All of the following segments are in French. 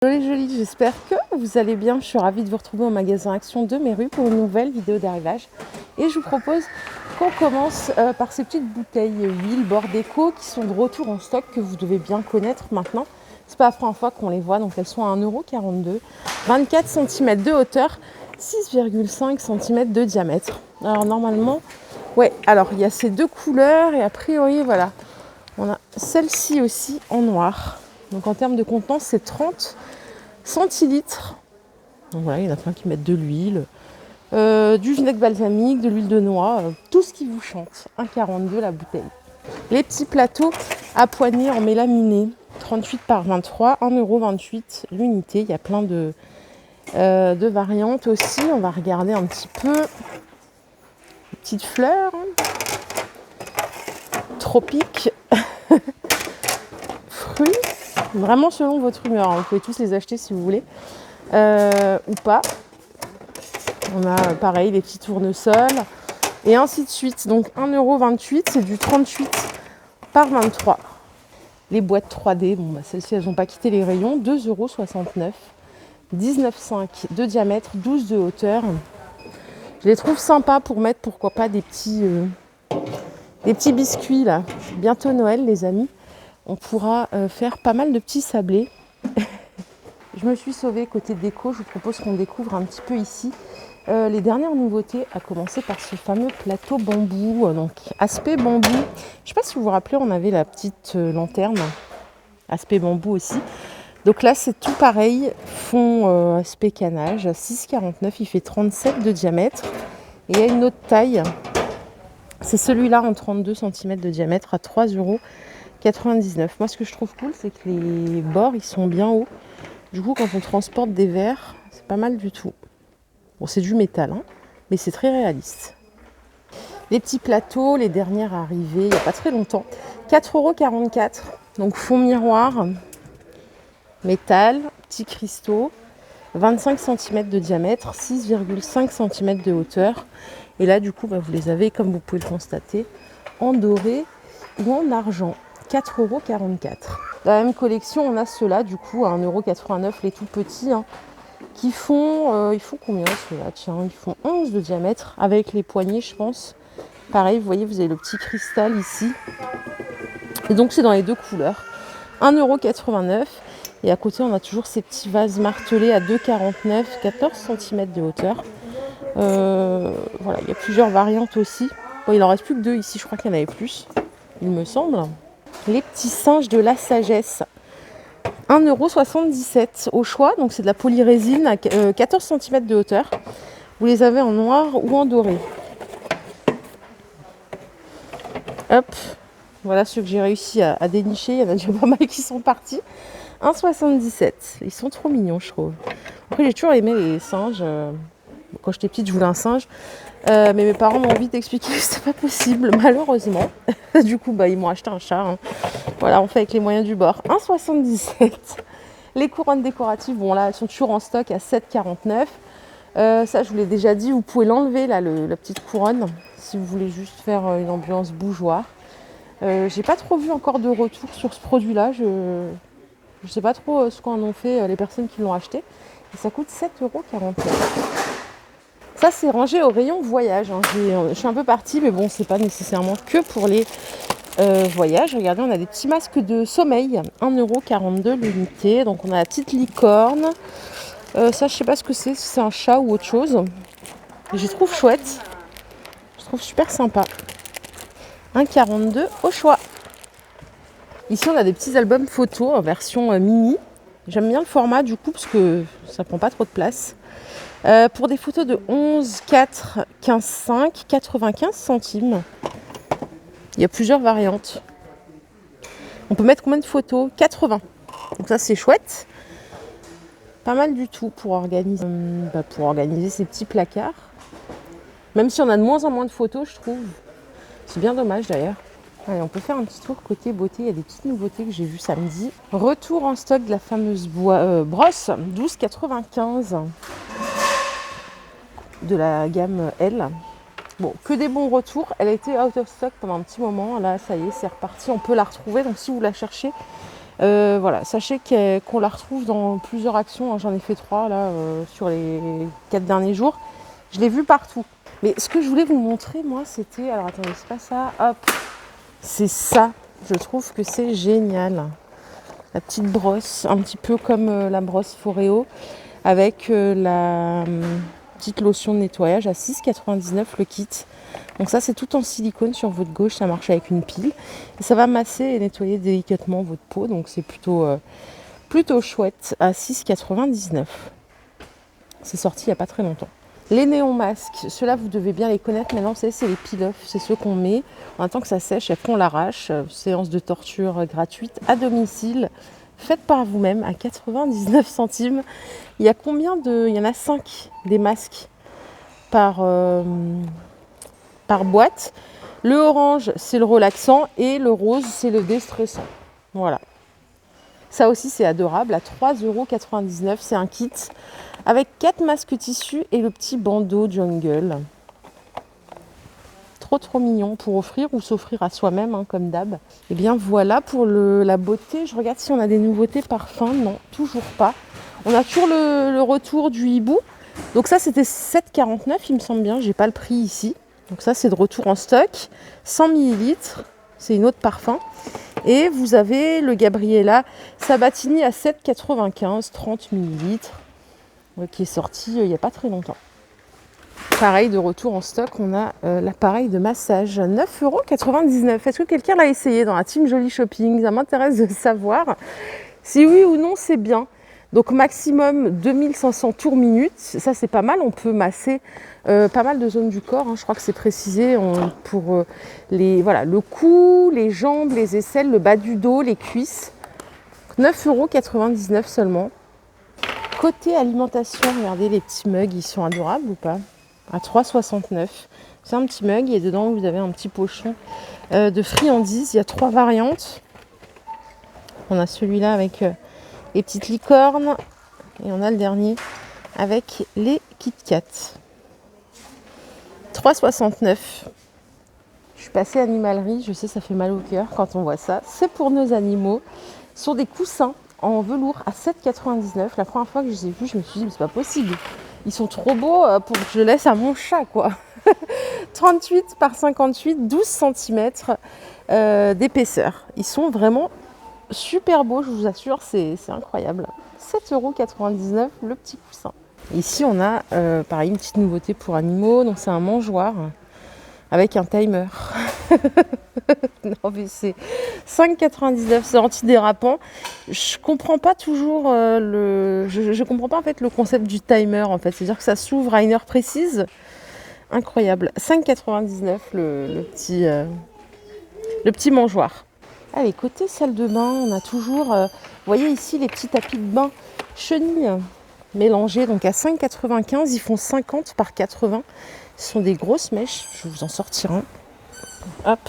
Hello les jolis, j'espère que vous allez bien. Je suis ravie de vous retrouver au magasin Action de Méru pour une nouvelle vidéo d'arrivage. Et je vous propose qu'on commence par ces petites bouteilles huile bord déco qui sont de retour en stock, que vous devez bien connaître maintenant. C'est pas la première fois qu'on les voit, donc elles sont à 1,42 €, 24 cm de hauteur, 6,5 cm de diamètre. Alors normalement, ouais, alors il y a ces deux couleurs et a priori voilà, on a celle-ci aussi en noir. Donc en termes de contenance, c'est 30 centilitres. Donc voilà, il y en a plein qui mettent de l'huile, du vinaigre balsamique, de l'huile de noix, tout ce qui vous chante. 1,42 € la bouteille. Les petits plateaux à poignée en mélaminé, 38 par 23, 1,28 € l'unité. Il y a plein de variantes aussi. On va regarder un petit peu. Les petites fleurs, tropiques, fruits. Vraiment selon votre humeur, vous pouvez tous les acheter si vous voulez, ou pas. On a pareil les petits tournesols et ainsi de suite. Donc 1,28 €, c'est du 38 par 23. Les boîtes 3D, bon, bah, celles-ci elles n'ont pas quitté les rayons, 2,69 €, 19,5 de diamètre, 12 de hauteur. Je les trouve sympas pour mettre, pourquoi pas, des petits biscuits là. Bientôt Noël les amis. On pourra faire pas mal de petits sablés. Je me suis sauvée côté déco, je vous propose qu'on découvre un petit peu ici les dernières nouveautés, à commencer par ce fameux plateau bambou, donc aspect bambou. Je ne sais pas si vous vous rappelez, on avait la petite lanterne, aspect bambou aussi. Donc là c'est tout pareil, fond aspect canage, 6,49 €, il fait 37 de diamètre. Et il y a une autre taille, c'est celui-là en 32 cm de diamètre à 3,99 €. Moi ce que je trouve cool, c'est que les bords ils sont bien hauts. Du coup quand on transporte des verres, c'est pas mal du tout. Bon, c'est du métal, hein, mais c'est très réaliste. Les petits plateaux, les dernières arrivées, il n'y a pas très longtemps. 4,44 €. Donc fond miroir, métal, petits cristaux, 25 cm de diamètre, 6,5 cm de hauteur. Et là, du coup, bah, vous les avez, comme vous pouvez le constater, en doré ou en argent. 4,44 €. Dans la même collection, on a ceux-là, du coup, à 1,89 €, les tout petits, hein, qui font, ils font combien ceux-là? Tiens, ils font 11 de diamètre avec les poignées, je pense. Pareil, vous voyez, vous avez le petit cristal ici. Et donc, c'est dans les deux couleurs. 1,89 €. Et à côté, on a toujours ces petits vases martelés à 2,49 €, 14 cm de hauteur. Voilà, il y a plusieurs variantes aussi. Bon, il en reste plus que deux ici, je crois qu'il y en avait plus, il me semble. Les petits singes de la sagesse. 1,77 € au choix, donc c'est de la polyrésine à 14 cm de hauteur. Vous les avez en noir ou en doré. Hop, voilà ceux que j'ai réussi à dénicher. Il y en a déjà pas mal qui sont partis. 1,77 €. Ils sont trop mignons, je trouve. Après, j'ai toujours aimé les singes. Quand j'étais petite, je voulais un singe. Mais mes parents m'ont vite expliqué que c'était pas possible, malheureusement. Du coup, bah, ils m'ont acheté un chat. Hein. Voilà, on fait avec les moyens du bord. 1,77 €. Les couronnes décoratives, bon là, elles sont toujours en stock à 7,49 €. Ça, je vous l'ai déjà dit, vous pouvez l'enlever, là, la petite couronne, si vous voulez juste faire une ambiance bougeoir. J'ai pas trop vu encore de retour sur ce produit-là. Je sais pas trop ce qu'en ont fait les personnes qui l'ont acheté. Et ça coûte 7,49 €. Ça, c'est rangé au rayon voyage. Hein. Je suis un peu partie, mais bon, c'est pas nécessairement que pour les voyages. Regardez, on a des petits masques de sommeil. 1,42 € l'unité. Donc, on a la petite licorne. Ça, je sais pas ce que c'est, si c'est un chat ou autre chose. Je trouve chouette. Je trouve super sympa. 1,42 € au choix. Ici, on a des petits albums photos en version mini. J'aime bien le format du coup parce que ça prend pas trop de place. Pour des photos de 11, 4, 15, 5, 95 centimes. Il y a plusieurs variantes. On peut mettre combien de photos? 80. Donc ça, c'est chouette. Pas mal du tout pour organiser ces petits placards. Même si on a de moins en moins de photos, je trouve. C'est bien dommage d'ailleurs. Allez, on peut faire un petit tour côté beauté. Il y a des petites nouveautés que j'ai vues samedi. Retour en stock de la fameuse brosse 12,95 € de la gamme L. Bon, que des bons retours. Elle a été out of stock pendant un petit moment. Là, ça y est, c'est reparti. On peut la retrouver. Donc, si vous la cherchez, Voilà, sachez qu'on la retrouve dans plusieurs actions, hein. J'en ai fait 3 là sur les 4 derniers jours. Je l'ai vue partout. Mais ce que je voulais vous montrer, moi, c'était... Alors attendez, c'est pas ça. Hop, c'est ça. Je trouve que c'est génial. La petite brosse, un petit peu comme la brosse Foreo, avec la petite lotion de nettoyage à 6,99 le kit. Donc ça, c'est tout en silicone sur votre gauche, ça marche avec une pile. Et ça va masser et nettoyer délicatement votre peau, donc c'est plutôt chouette, à 6,99. C'est sorti il n'y a pas très longtemps. Les néons masques, ceux-là vous devez bien les connaître maintenant, c'est les peel-off, c'est ceux qu'on met, on attend que ça sèche et après on l'arrache. Séance de torture gratuite à domicile, faite par vous-même à 99 centimes. Il y a combien de... Il y en a 5 des masques par boîte. Le orange, c'est le relaxant et le rose, c'est le déstressant. Voilà. Ça aussi, c'est adorable. À 3,99 €, c'est un kit avec 4 masques tissus et le petit bandeau jungle. Trop mignon pour offrir ou s'offrir à soi-même, hein, comme d'hab. Et bien voilà pour la beauté. Je regarde si on a des nouveautés parfums. Non, toujours pas. On a toujours le retour du hibou. Donc ça, c'était 7,49 €, il me semble bien. J'ai pas le prix ici. Donc ça, c'est de retour en stock. 100 ml. C'est une autre parfum. Et vous avez le Gabriella Sabatini à 7,95 €, 30 ml. Qui est sorti il n'y a pas très longtemps. Pareil, de retour en stock, on a l'appareil de massage, 9,99 €. Est-ce que quelqu'un l'a essayé dans la team Joli Shopping? Ça m'intéresse de savoir si oui ou non c'est bien. Donc maximum 2500 tours minute, ça c'est pas mal, on peut masser pas mal de zones du corps, hein. Je crois que c'est précisé pour le cou, les jambes, les aisselles, le bas du dos, les cuisses. 9,99 € seulement. Côté alimentation, regardez les petits mugs, ils sont adorables ou pas? À 3,69 €. C'est un petit mug et dedans vous avez un petit pochon de friandises. Il y a 3 variantes. On a celui-là avec les petites licornes et on a le dernier avec les Kit Kat. 3,69 €. Je suis passée animalerie, je sais ça fait mal au cœur quand on voit ça. C'est pour nos animaux. Ce sont des coussins en velours à 7,99 €. La première fois que je les ai vus, je me suis dit mais c'est pas possible. Ils sont trop beaux pour que je laisse à mon chat, quoi. 38 par 58, 12 cm d'épaisseur. Ils sont vraiment super beau, je vous assure, c'est incroyable. 7,99 € le petit coussin. Ici, on a pareil une petite nouveauté pour animaux. Donc, c'est un mangeoire avec un timer. Non, mais c'est 5,99 €, c'est antidérapant. Je comprends pas toujours je comprends pas en fait le concept du timer en fait. C'est-à-dire que ça s'ouvre à une heure précise. Incroyable. 5,99 € le petit mangeoire. Allez, côté salle de bain, on a toujours, vous voyez ici les petits tapis de bain chenilles mélangés, donc à 5,95 €, ils font 50 par 80. Ce sont des grosses mèches, je vais vous en sortir un. Hop.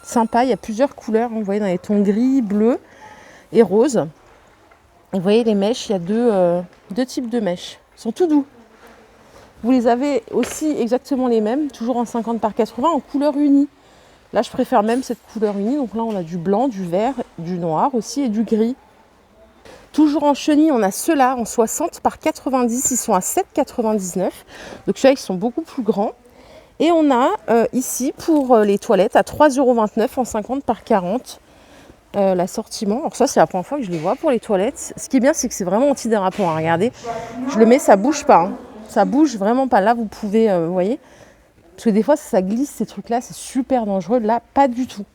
Sympa, il y a plusieurs couleurs, vous voyez dans les tons gris, bleu et rose. Et vous voyez les mèches, il y a deux types de mèches, ils sont tout doux. Vous les avez aussi exactement les mêmes, toujours en 50 par 80, en couleur unie. Là, je préfère même cette couleur unie. Donc là, on a du blanc, du vert, du noir aussi et du gris. Toujours en chenille, on a ceux-là en 60 par 90. Ils sont à 7,99 €. Donc ceux-là, ils sont beaucoup plus grands. Et on a ici pour les toilettes à 3,29 € en 50 par 40. L'assortiment. Alors ça, c'est la première fois que je les vois pour les toilettes. Ce qui est bien, c'est que c'est vraiment antidérapant. Regardez, je le mets, ça bouge pas. Hein. Ça bouge vraiment pas. Là, vous pouvez, vous voyez. Parce que des fois, ça glisse, ces trucs-là, c'est super dangereux. Là, pas du tout.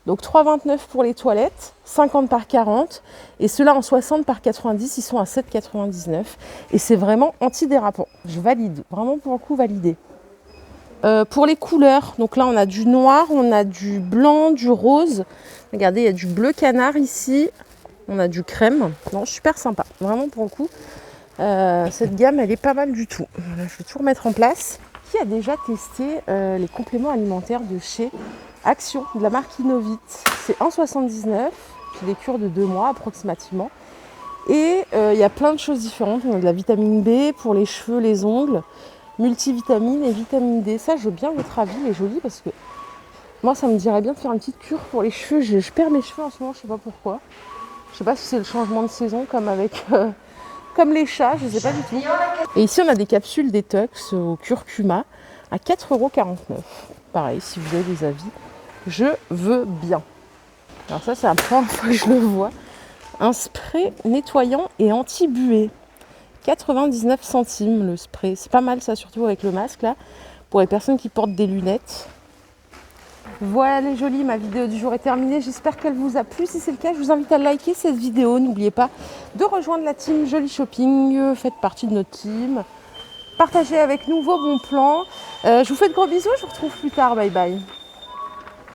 Donc 3,29 € pour les toilettes, 50 par 40. Et ceux-là, en 60 par 90, ils sont à 7,99 €. Et c'est vraiment antidérapant. Je valide. Vraiment, pour le coup, validé. Pour les couleurs, donc là, on a du noir, on a du blanc, du rose. Regardez, il y a du bleu canard ici. On a du crème. Non, super sympa. Vraiment, pour le coup, cette gamme, elle est pas mal du tout. Voilà, je vais tout remettre en place. Qui a déjà testé les compléments alimentaires de chez Action, de la marque Innovit? C'est 1,79 €, c'est des cures de 2 mois approximativement. Et il y a plein de choses différentes. On a de la vitamine B pour les cheveux, les ongles, multivitamines et vitamine D. Ça, je veux bien votre avis, les jolis, parce que Moi, ça me dirait bien de faire une petite cure pour les cheveux. Je perds mes cheveux en ce moment, je sais pas pourquoi. Je sais pas si c'est le changement de saison comme avec comme les chats, je sais pas du tout. Et ici, on a des capsules détox au curcuma à 4,49 €. Pareil, si vous avez des avis, je veux bien. Alors ça, c'est la première fois que je le vois. Un spray nettoyant et anti-buée. 99 centimes le spray. C'est pas mal ça, surtout avec le masque là, pour les personnes qui portent des lunettes. Voilà les jolis, ma vidéo du jour est terminée. J'espère qu'elle vous a plu. Si c'est le cas, je vous invite à liker cette vidéo. N'oubliez pas de rejoindre la team Joli Shopping. Faites partie de notre team. Partagez avec nous vos bons plans. Je vous fais de gros bisous. Je vous retrouve plus tard. Bye bye.